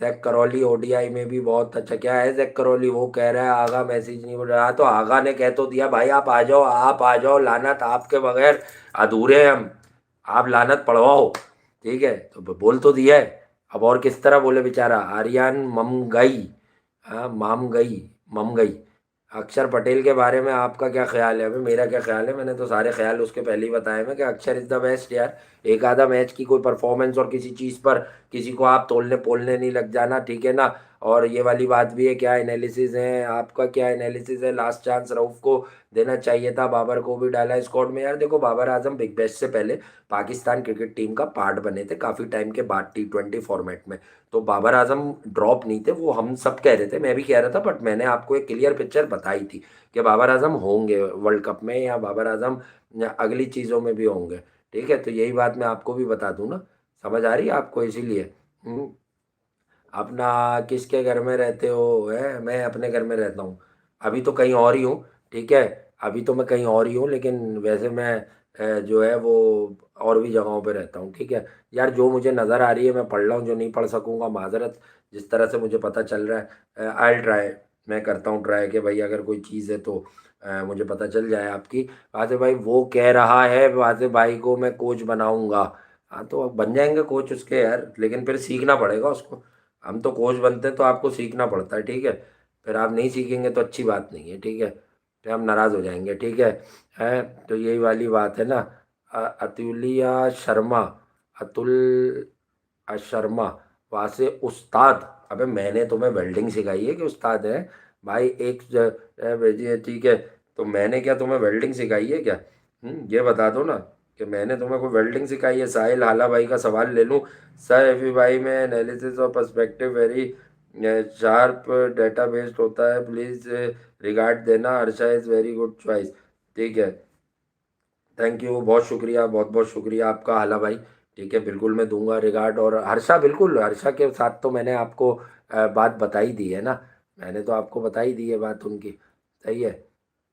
Jack Karauli ODI में भी बहुत अच्छा। क्या है जैक करौली, वो कह रहा है आगा मैसेज नहीं बोल रहा, तो आगा ने कह तो दिया भाई आप आ जाओ, आप आ जाओ, लानत आपके बगैर अधूरे हैं हम, आप लानत पढ़वाओ। ठीक है, तो बोल तो दिया है। अब और किस तरह बोले बेचारा आर्यन ममगई, हाँ माम गई, मम गई। अक्षर पटेल के बारे में आपका क्या ख्याल है? अभी मेरा क्या ख्याल है, मैंने तो सारे ख्याल उसके पहले ही बताए हैं कि अक्षर इज द बेस्ट यार। एक आधा मैच की कोई परफॉर्मेंस और किसी चीज़ पर किसी को आप तोलने पोलने नहीं लग जाना, ठीक है ना। और ये वाली बात भी है, क्या एनालिसिस है आपका, क्या एनालिसिस है? लास्ट चांस रऊफ को देना चाहिए था, बाबर को भी डाला स्क्वाड में। यार देखो, बाबर आजम बिग बैश से पहले पाकिस्तान क्रिकेट टीम का पार्ट बने थे काफ़ी टाइम के बाद T20 फॉर्मेट में। तो बाबर आजम ड्रॉप नहीं थे, वो हम सब कह रहे थे, मैं भी कह रहा था, बट मैंने आपको एक क्लियर पिक्चर बताई थी कि बाबर आजम होंगे वर्ल्ड कप में, या बाबर आजम अगली चीज़ों में भी होंगे। ठीक है, तो यही बात मैं आपको भी बता दूं ना, समझ आ रही है आपको? इसीलिए अपना किसके घर में रहते हो? है, मैं अपने घर में रहता हूँ, अभी तो कहीं और ही हूँ। ठीक है, अभी तो मैं कहीं और ही हूँ, लेकिन वैसे मैं जो है वो और भी जगहों पे रहता हूँ। ठीक है यार, जो मुझे नज़र आ रही है मैं पढ़ रहा हूँ, जो नहीं पढ़ सकूँगा माजरत। जिस तरह से मुझे पता चल रहा है आई ट्राई, मैं करता हूँ ट्राई कि भाई अगर कोई चीज़ है तो मुझे पता चल जाए आपकी। वासे भाई वो कह रहा है वासे भाई को मैं कोच बनाऊंगा। हाँ तो अब बन जाएंगे कोच उसके यार, लेकिन फिर सीखना पड़ेगा उसको। हम तो कोच बनते हैं तो आपको सीखना पड़ता है, ठीक है। फिर आप नहीं सीखेंगे तो अच्छी बात नहीं है, ठीक है, फिर हम नाराज़ हो जाएंगे, ठीक है। तो यही वाली बात है ना। अतुलिया शर्मा, अतुल शर्मा, वहाँ से उस्ताद। अबे मैंने तुम्हें वेल्डिंग सिखाई है कि उस्ताद है? भाई एक भेजिए, ठीक है। तो मैंने क्या तुम्हें वेल्डिंग सिखाई है क्या? ये बता दो ना कि मैंने तुम्हें कोई वेल्डिंग सिखाई है। साहिल हाला भाई का सवाल ले लूँ? सर एफ भाई में एनालिसिस और perspective very sharp data based होता है, प्लीज़ रिगार्ड देना, Harsha is very good choice. ठीक है, थैंक यू, बहुत शुक्रिया, बहुत बहुत शुक्रिया आपका हाला भाई। ठीक है, बिल्कुल मैं दूंगा रिगार्ड। और हर्षा, बिल्कुल हर्षा के साथ तो मैंने आपको बात बताई दी है ना, मैंने तो आपको बताई दी है बात उनकी। सही है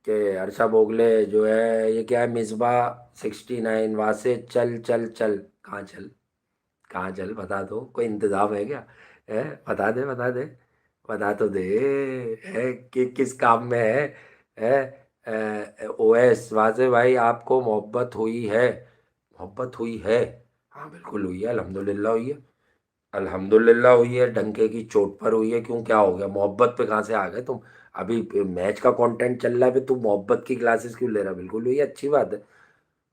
कि हर्षा भोगले जो है, ये क्या है, मिसबा 69, वहाँ से चल चल चल, कहाँ चल, कहाँ चल, बता दो, कोई इंतज़ाम है क्या? है, बता दे बता दे, बता तो दे। है कि किस काम में है ओएस वाजे भाई, आपको मोहब्बत हुई है? मोहब्बत हुई है, हाँ बिल्कुल हुई है, अल्हम्दुलिल्लाह हुई है। अल्हम्दुलिल्लाह हुई है, डंके की चोट पर हुई है। क्यों, क्या हो गया? मोहब्बत पे कहाँ से आ गए तुम? अभी मैच का कंटेंट चल रहा है, फिर तुम मोहब्बत की क्लासेस क्यों ले रहा? बिल्कुल हुई है, अच्छी बात है,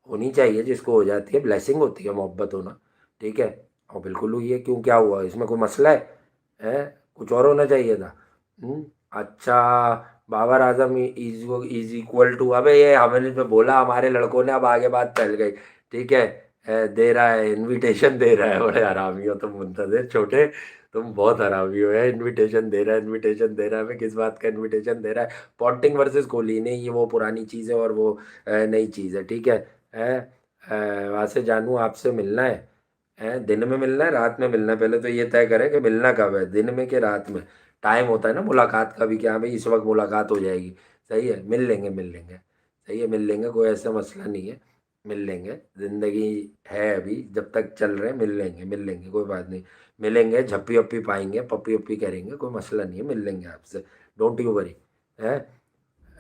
होनी चाहिए, जिसको हो जाती है ब्लेसिंग होती है मोहब्बत होना। ठीक है, और बिल्कुल हुई है। क्यों, क्या हुआ इसमें, कोई मसला है? कुछ और होना चाहिए था। अच्छा, Babar Azam is equal to, अबे ये हमने पे बोला हमारे लड़कों ने, अब आगे बात फैल गई। ठीक है, दे रहा है इनविटेशन, दे रहा है, बड़े हरामी हो तुम मुंतजर छोटे, तुम बहुत हरामी हो यार। इनविटेशन दे रहा है, इनविटेशन दे रहा है, मैं किस बात का इनविटेशन दे रहा है? पॉन्टिंग वर्सेस कोहली नहीं, ये वो पुरानी चीज़ है और वो नई चीज़ है। ठीक है, वहाँ से जानूँ आपसे मिलना है? दिन में मिलना है, रात में मिलना है? पहले तो ये तय करें कि मिलना कब है, दिन में कि रात में? टाइम होता है ना मुलाकात का भी, क्या भाई इस वक्त मुलाकात हो जाएगी? सही है, मिल लेंगे मिल लेंगे, सही है, मिल लेंगे, कोई ऐसा मसला नहीं है। मिल लेंगे, ज़िंदगी है अभी, जब तक चल रहे हैं मिल लेंगे, मिल लेंगे, कोई बात नहीं। मिलेंगे, झप्पी वप्पी पाएंगे, पप्पी वप्पी करेंगे, कोई मसला नहीं है, मिल लेंगे आपसे, डोंट यू वरी। है,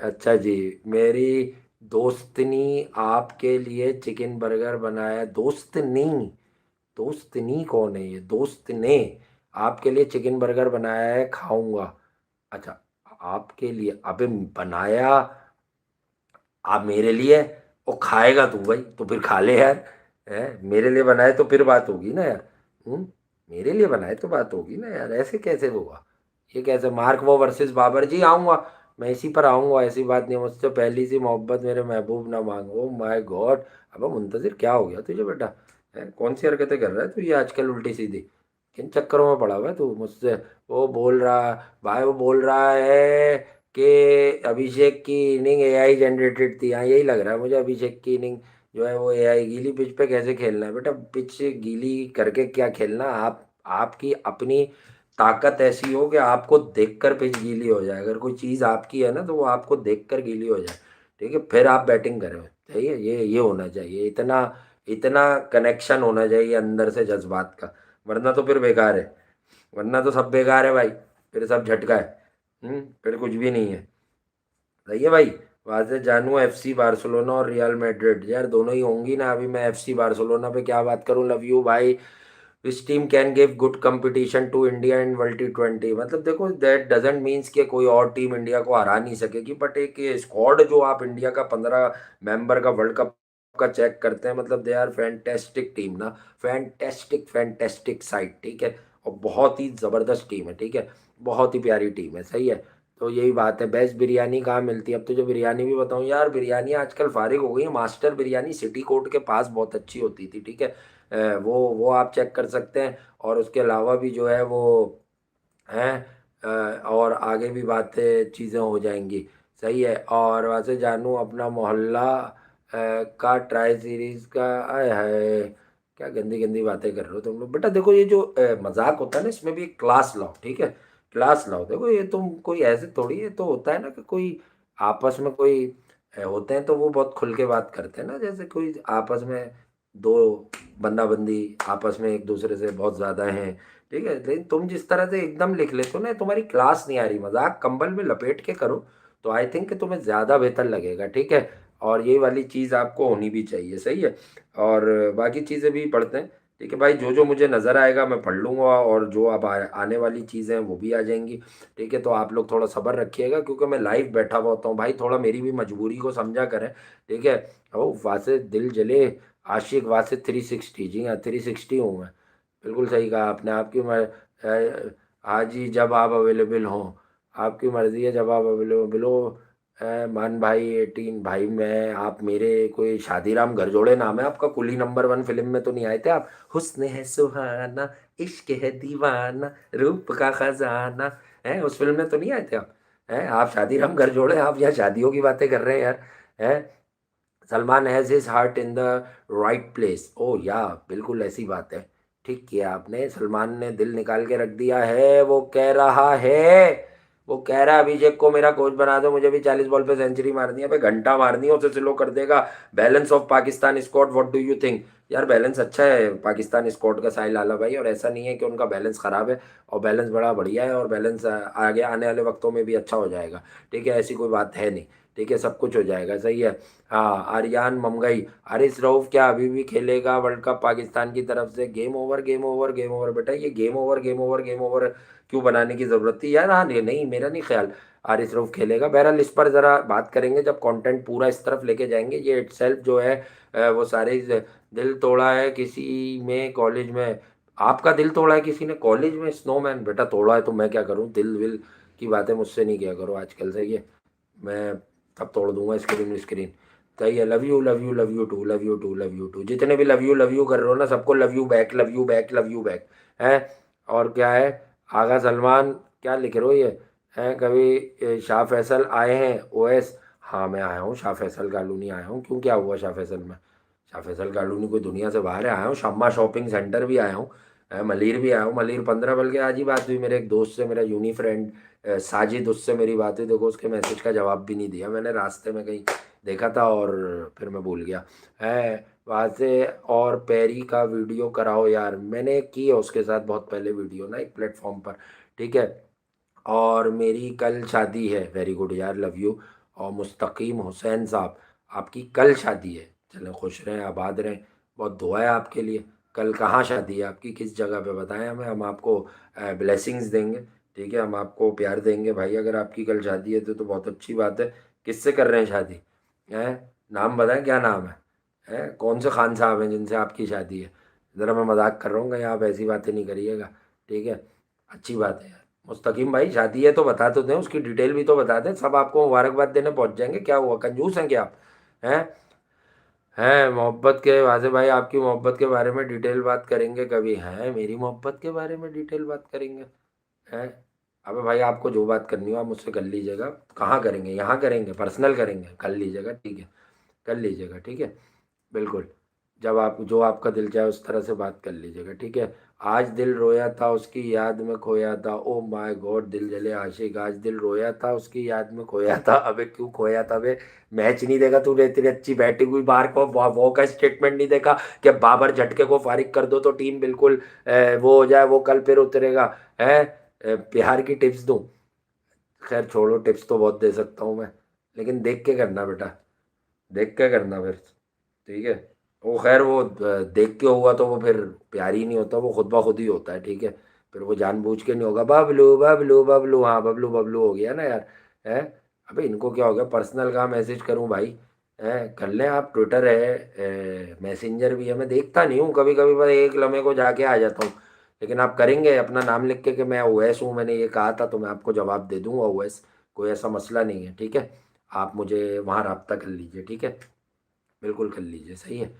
अच्छा जी। मेरी दोस्तनी आपके लिए चिकन बर्गर बनाया, दोस्तनी, दोस्तनी कौन है? ये दोस्त ने आपके लिए चिकन बर्गर बनाया है, खाऊंगा। अच्छा, आपके लिए? अबे बनाया आप मेरे लिए, और खाएगा तू भाई, तो फिर खा ले यार। है, मेरे लिए बनाए तो फिर बात होगी ना यार। मेरे लिए बनाए तो बात होगी ना यार, ऐसे कैसे होगा? ये कैसे? मार्क वो वर्सेस बाबर जी, आऊँगा, मैं इसी पर आऊँगा, ऐसी बात नहीं, मुझसे पहली सी मोहब्बत मेरे महबूब ना मांगो, माय गॉड। अब मुंतजिर क्या हो गया तुझे बेटा? कौन सी हरकतें कर रहा है तू ये आजकल उल्टी सीधी? किन चक्करों में पड़ा हुआ है तू मुझसे? वो बोल रहा, भाई वो बोल रहा है कि अभिषेक की इनिंग एआई जनरेटेड थी। हाँ यही लग रहा है मुझे, अभिषेक की इनिंग जो है वो एआई। गीली पिच पे कैसे खेलना है बेटा? पिच गीली करके क्या खेलना? आप, आपकी अपनी ताकत ऐसी हो कि आपको देखकर पिच गीली हो जाए। अगर कोई चीज़ आपकी है ना तो वो आपको देखकर गीली हो जाए, ठीक है, फिर आप बैटिंग करें। सही है, ये होना चाहिए, इतना इतना कनेक्शन होना चाहिए अंदर से जज्बात का, वरना तो फिर बेकार है। वरना तो सब बेकार है भाई, फिर सब झटका है। फिर कुछ भी नहीं है। सही है भाई। वहां से जानू FC बार्सिलोना और रियल मैड्रिड, यार दोनों ही होंगी ना। अभी मैं FC बार्सिलोना पे क्या बात करूं, लव यू भाई। Which team can give good competition to India in world T20, मतलब देखो दैट डजेंट मीन्स कि कोई और टीम इंडिया को हरा नहीं सकेगी, बट एक स्क्वाड जो आप इंडिया का 15 मेंबर का वर्ल्ड कप का चेक करते हैं, मतलब दे आर फैंटेस्टिक टीम ना। फैंटेस्टिक फैंटेस्टिक साइड, ठीक है। और बहुत ही ज़बरदस्त टीम है, ठीक है। बहुत ही प्यारी टीम है, सही है। तो यही बात है। बेस्ट बिरयानी कहाँ मिलती है, अब तो जो बिरयानी भी बताऊँ यार, बिरयानी आजकल फारिग हो गई है। मास्टर बिरयानी सिटी कोर्ट के पास बहुत अच्छी होती थी, ठीक है। वो आप चेक कर सकते हैं। और उसके अलावा भी जो है वो हैं, और आगे भी बातें चीज़ें हो जाएंगी। सही है। और वैसे जानू अपना मोहल्ला का ट्राई सीरीज का, आय है क्या गंदी गंदी बातें कर रहे हो तुम लोग। बेटा देखो ये जो मजाक होता है ना, इसमें भी क्लास लाओ, ठीक है। क्लास लाओ। देखो ये तुम कोई ऐसे थोड़ी, ये तो होता है ना कि कोई आपस में कोई होते हैं तो वो बहुत खुल के बात करते हैं ना, जैसे कोई आपस में दो बंदा बंदी आपस में एक दूसरे से बहुत ज़्यादा हैं, ठीक है। लेकिन तुम जिस तरह से एकदम लिख लेते हो ना, तुम्हारी क्लास नहीं आ रही। मजाक कंबल में लपेट के करो तो आई थिंक कि तुम्हें ज़्यादा बेहतर लगेगा, ठीक है। और ये वाली चीज़ आपको होनी भी चाहिए, सही है। और बाकी चीज़ें भी पढ़ते हैं, ठीक है भाई। जो जो मुझे नज़र आएगा मैं पढ़ लूँगा, और जो अब आने वाली चीज़ें हैं वो भी आ जाएंगी, ठीक है। तो आप लोग थोड़ा सब्र रखिएगा, क्योंकि मैं लाइव बैठा हुआ होता हूँ भाई, थोड़ा मेरी भी मजबूरी को समझा करें, ठीक है। ओ वासे दिल जले, आशिक वासे 360, जी हाँ 360 हूँ मैं। बिल्कुल सही कहा आपने। आपकी आज ही जब आप अवेलेबल हों, आपकी मर्ज़ी है जब आप अवेलेबल हो। मान भाई 18 भाई, मैं आप मेरे कोई शादीराम घर जोड़े नाम है आपका, कुली नंबर 1 फिल्म में तो नहीं आए थे आप? हुस्न है सुहाना, इश्क है दीवाना, रूप का खजाना, है उस फिल्म में तो नहीं आए थे आप? हैं आप शादीराम घर जोड़े, आप यहाँ शादियों की बातें कर रहे हैं यार। हैं Salman has his heart in the right place, oh yeah बिल्कुल ऐसी बात है। ठीक किया आपने, सलमान ने दिल निकाल के रख दिया है। वो कह रहा है, वो कह रहा है अभिषेक को मेरा कोच बना दो, मुझे भी 40 बॉल पे सेंचुरी मारनी है भाई, घंटा मारनी है, उसे स्लो कर देगा। Balance of Pakistan squad, what do you think? यार बैलेंस अच्छा है पाकिस्तान स्क्वाड का, साहिल आला भाई, और ऐसा नहीं है कि उनका बैलेंस ख़राब है। और बैलेंस बड़ा बढ़िया है, और बैलेंस आगे आने वाले वक्तों में भी अच्छा हो जाएगा, ठीक है। ऐसी कोई बात है नहीं, ठीक है। सब कुछ हो जाएगा, सही है। हाँ आर्यन ममगई, हारिस रऊफ क्या अभी भी खेलेगा वर्ल्ड कप पाकिस्तान की तरफ से? Game over game over game over, बेटा ये game over game over game over क्यों बनाने की जरूरत थी यार? हाँ नहीं नहीं, मेरा नहीं ख्याल हारिस रऊफ खेलेगा। बहरहाल इस पर ज़रा बात करेंगे जब कंटेंट पूरा इस तरफ लेके जाएंगे। ये इटसेल्फ जो है वो सारे दिल तोड़ा है किसी में कॉलेज में, आपका दिल तोड़ा है किसी ने कॉलेज में? स्नोमैन बेटा तोड़ा है तो मैं क्या करूँ, दिल विल की बातें मुझसे नहीं किया करो आजकल, सही है। मैं तब तोड़ दूंगा स्क्रीन स्क्रीन। सही है। Love you love you love you too love you too love you too, जितने भी लव यू कर रहे हो ना सबको love you back love you back love you back है। और क्या है, आगा सलमान क्या लिख रहे हो ये है? कभी शाह फैसल आए हैं OS? हाँ मैं आया हूँ, शाह फैसल कॉलोनी आया हूँ। क्यों क्या हुआ शाह फैसल में? शाह फैसल कॉलोनी कोई दुनिया से बाहर है, आया हूँ। शम्मा शॉपिंग सेंटर भी आया हूँ, मलिर भी आया हूँ। मलिर 15, बल्कि आज ही बात हुई मेरे एक दोस्त से, मेरा यूनी फ्रेंड साजिद, उससे मेरी बात हुई। देखो उसके मैसेज का जवाब भी नहीं दिया मैंने, रास्ते में कहीं देखा था और फिर मैं भूल गया है वहाँ से। और पैरी का वीडियो कराओ यार, मैंने की है उसके साथ बहुत पहले वीडियो ना एक प्लेटफॉर्म पर, ठीक है। और मेरी कल शादी है, वेरी गुड यार लव यू। और मुस्तकीम हुसैन साहब, आपकी कल शादी है, चलें खुश रहें आबाद रहें, बहुत दुआ है आपके लिए। कल कहाँ शादी है आपकी, किस जगह पे बताएं हमें, हम आपको ब्लेसिंग्स देंगे, ठीक है। हम आपको प्यार देंगे भाई। अगर आपकी कल शादी है तो बहुत अच्छी बात है। किससे कर रहे हैं शादी? हैं नाम बताएं, क्या नाम है? हैं कौन से खान साहब हैं जिनसे आपकी शादी है? ज़रा मैं मजाक कर रहा हूँ, कहीं आप ऐसी बातें नहीं करिएगा, ठीक है। अच्छी बात है यार। मुस्तकीम भाई शादी है तो बता तो दें, उसकी डिटेल भी तो बता दें, सब आपको मुबारकबाद देने पहुंच जाएंगे। क्या हुआ, कंजूस हैं क्या आप? हैं हैं मोहब्बत के वाजे भाई, आपकी मोहब्बत के बारे में डिटेल बात करेंगे कभी? हैं मेरी मोहब्बत के बारे में डिटेल बात करेंगे? हैं अबे भाई आपको जो बात करनी हो आप मुझसे कर लीजिएगा। कहाँ करेंगे, यहाँ करेंगे, पर्सनल करेंगे, कर लीजिएगा, ठीक है। कर लीजिएगा, ठीक है। बिल्कुल। जब आप जो आपका दिल चाहे उस तरह से बात कर लीजिएगा, ठीक है। आज दिल रोया था उसकी याद में खोया था, ओ माय गॉड दिल जले आशिक, आज दिल रोया था उसकी याद में खोया था। अबे क्यों खोया था बे? मैच नहीं देखा तूने? इतनी अच्छी बैटिंग हुई बाहर को, वो का स्टेटमेंट नहीं देखा कि बाबर झटके को फारिग कर दो तो टीम बिल्कुल वो हो जाए, वो कल फिर उतरेगा है। बिहार की टिप्स दूं? खैर छोड़ो, टिप्स तो बहुत दे सकता हूँ मैं, लेकिन देख के करना बेटा, देख के करना फिर, ठीक है? वो खैर वो देख के हुआ तो वो फिर प्यार ही नहीं होता, वो खुद ब खुद ही होता है, ठीक है? फिर वो जानबूझ के नहीं होगा। बबलू बबलू बबलू, हाँ बबलू बबलू हो गया ना यार, है? अबे इनको क्या हो गया, पर्सनल कहाँ मैसेज करूँ भाई? है कर लें आप, ट्विटर है, मैसेंजर भी है, मैं देखता नहीं हूँ, कभी कभी बस एक लम्हे को जाके आ जाता हूँ। लेकिन आप करेंगे अपना नाम लिख के कि मैं ओएस हूँ, मैंने ये कहा था, तो मैं आपको जवाब दे दूंगा ओएस, कोई ऐसा मसला नहीं है, ठीक है? आप मुझे वहाँ रब्ता कर लीजिए, ठीक है? बिल्कुल कर लीजिए, सही है।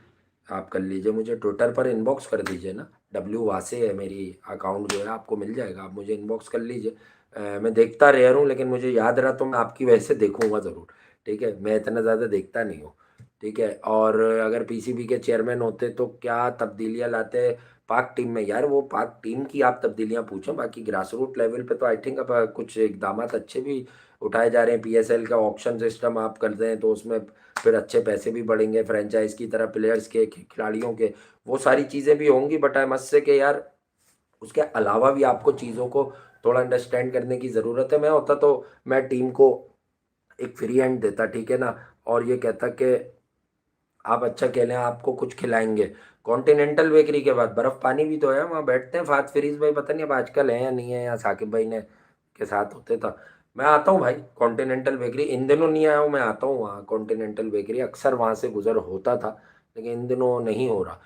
आप कर लीजिए, मुझे ट्विटर पर इनबॉक्स कर दीजिए ना, डब्ल्यू वासे है मेरी अकाउंट जो है, आपको मिल जाएगा, आप मुझे इनबॉक्स कर लीजिए। मैं देखता रेयर हूँ, लेकिन मुझे याद रहा तो मैं आपकी वजह से देखूंगा ज़रूर, ठीक है? मैं इतना ज़्यादा देखता नहीं हूँ, ठीक है? और अगर पीसीबी के चेयरमैन होते तो क्या तब्दीलियाँ लाते पाक टीम में? यार वो पाक टीम की आप तब्दीलियाँ पूछें, बाकी ग्रास रूट लेवल पे तो आई थिंक अब कुछ इकदाम अच्छे भी उठाए जा रहे हैं। पीएसएल का ऑप्शन सिस्टम आप कर दें तो उसमें फिर अच्छे पैसे भी बढ़ेंगे, फ्रेंचाइज की तरह प्लेयर्स के, खिलाड़ियों के, वो सारी चीज़ें भी होंगी। बट आई मस्ट से कि यार उसके अलावा भी आपको चीज़ों को थोड़ा अंडरस्टैंड करने की ज़रूरत है। मैं होता तो मैं टीम को एक फ्री हैंड देता, ठीक है ना, और ये कहता कि आप अच्छा खेलें, आपको कुछ खिलाएंगे। कॉन्टिनेंटल बेकरी के बाद बर्फ़ पानी भी तो है, वहाँ बैठते हैं फात फरीज भाई, पता नहीं अब आजकल है या नहीं है, या साकिब भाई ने के साथ होते था। मैं आता हूँ भाई कॉन्टिनेंटल बेकरी, इन दिनों नहीं आया हूँ, मैं आता हूँ वहाँ कॉन्टिनेंटल बेकरी, अक्सर वहाँ से गुजर होता था, लेकिन इन दिनों नहीं हो रहा।